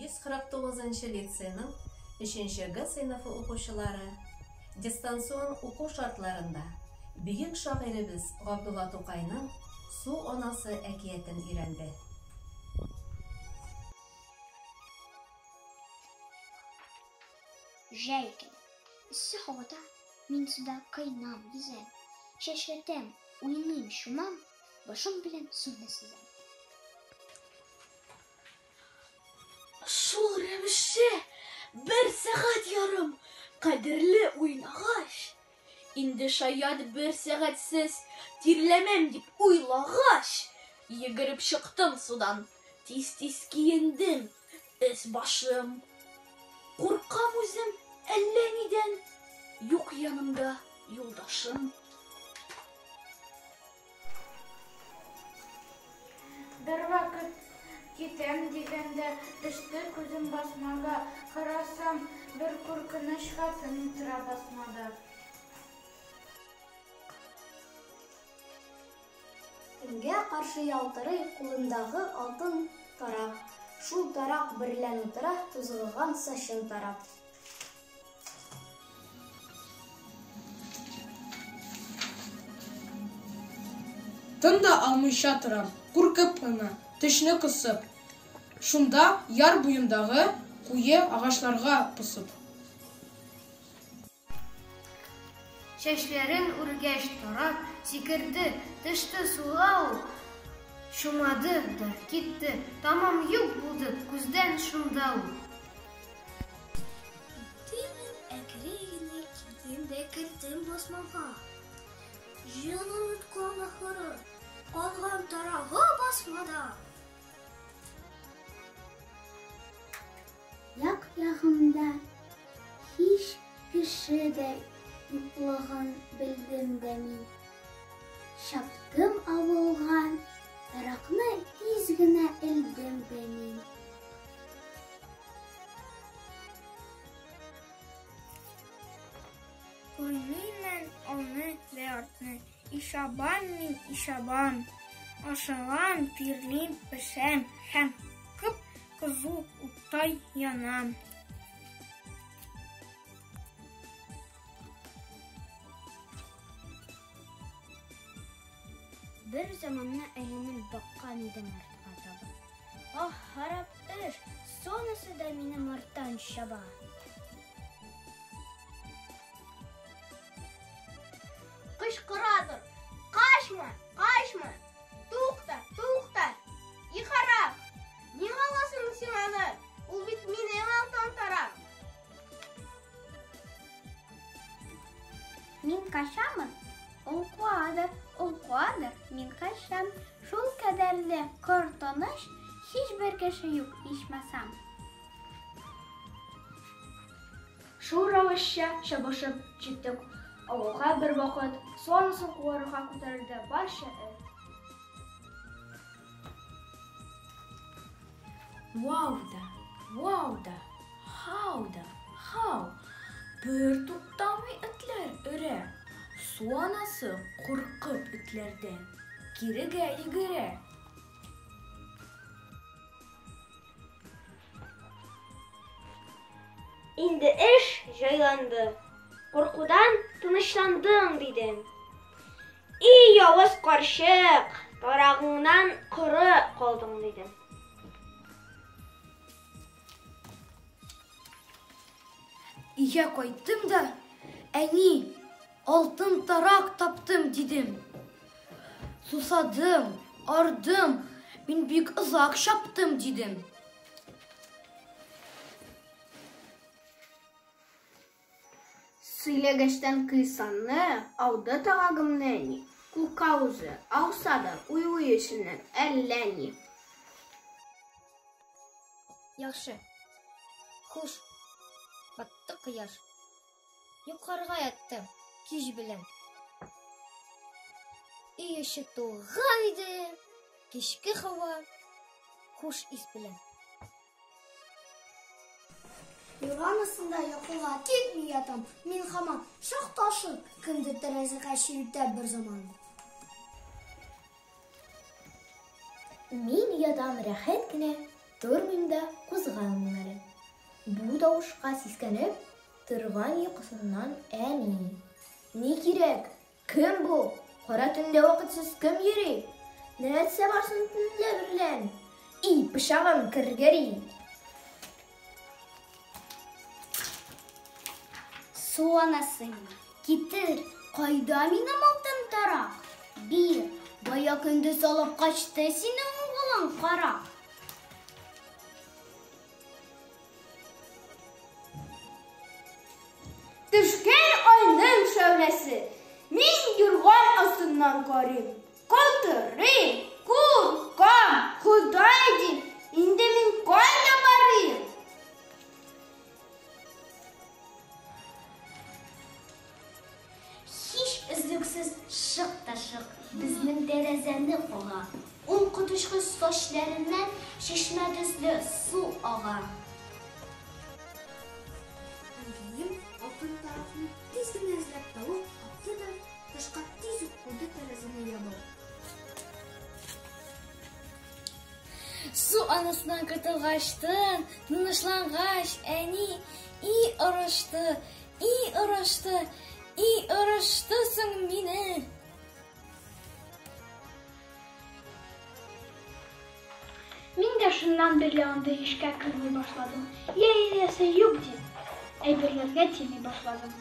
149 лицейның 3-ге сыйныфы укучылары дистанцион уку шартларында бөек шагыйребез Габдулла Тукайның «Су анасы» әкиятен өйрәнде. Жәйкен, ісі һавада мин суда кайнам, yüzәм, чәчәтәм, уйныйм, шумам, башым белән суны сызам. Шул рәвешчә 1 сәгать ярым кадерле уйнагаш, инде шаят 1 сәгатьсез тирләмәм дип уйлагаш, йөгереп чыктым судан, тиз-тиз киендем, өс-башым. Куркам үзем әллә нидән, юк янымда юлдашым. Бер вакыт китәм дигәндә төште күзем басмага, карасам бер куркыныч хатын утыра басмада. Көнгә каршы ялтырый кулындагы алтын тарак. Шул тарак берлән утыра тузгыган сачын тарап. Тында алмыйча торам, куркып кына, тешне кысып. Шунда яр буендагы куе агачларга пысып. Чәчләрен үргәч тарап, сикерде, төште суга ул. Шумады да китте, тамам юк булды күздән шунда ул. Тимин әкрегенә килдем дә кердем басмага. Җылы үткән ахыры, калган тарагы басмада. Як-ягымда һич кеше дә юклыгын белдем дә мин. Чаптым авылга, таракны тиз генә элдем дә мин. Уйныймын аны вә артны, ишабам мин ишабам. Ашыгам, пирлим, пешәм, һәм кып-кызыл уттай янам. Бер заманны әйләнеп баккан идем артка таба. Ах, харап эш, сонысы да минем арттан чаба. Кычкырадыр, качма, качма, тукта, тукта, ихарак. Ниңа аласың син аны? Ул бит минең алтын тарак. Мин качамын, ул куадыр, мин качам. Шул кадәрле кортыныш, һичбер кеше юк, ичмасам. Шул рәвешчә чабышып җиттек. Авылга бер вакыт сонысын куарга күтәрелде барча эл. Вау да, хау. Бер туктамый этләр өрә. Су анасы куркып этләрдән кирегә йөгерә. Инде эш җайланды. Куркудан тынычландым дидем. И явыз карчык, тарагыңнан коры калдың дидем. Ия кайттым да, әни, алтын тарак таптым дидем. Сусадым, ардым, мин бик озак чаптым дидем. Сөйләгәчтән кыйсанны, ауды тагагымны ни. Кулка үзе, ауса да уйлый эченнән әллә ни. Яхшы. Хуш. Батты кояш. Юкарга яттым, кич белән. Өй эче тулган иде. Кичке һава хуш ис белән. Юранысында йокыга китми ятам. Мин һаман шакташып, көнде тәрәзәгә чиртә бер заман. Мин ятам рәхәт кенә, Durmayım da kuzgalım әле. Bu davuşqa сискәнеп, торган йокысыннан әни. Ни кирәк? Кем бу? Кара төндә вакытсыз кем йөри? Нәрсә барсын төнлә берлән? И, пычагым кергәри. Су анасы, китер, кайда минем алтын тарак? Бир, бая көндез алып качты синең угылың кара. Düşkən ayның şəvləsi, min yurğan астынан qarım. Qaltırım, qurqam, Xudaydım, indi min qayda barıyım. Hiç üzlüksüz şık da şık bizning derazaning qo'g'a. Qutishqi sochlaridan shishma tusli suv og'a. Әнкәем алтын тарафны тиз генә эзләп табып капты да тышка тиз үк куйды тәрәзәне ябып. Су анасынан котылгачтын, тынычлангач, әни и орышты соң мине. Мин дә шуннан бирле анда эшкә керми башладым. Яисә юк дип, әйберләргә тими башладым.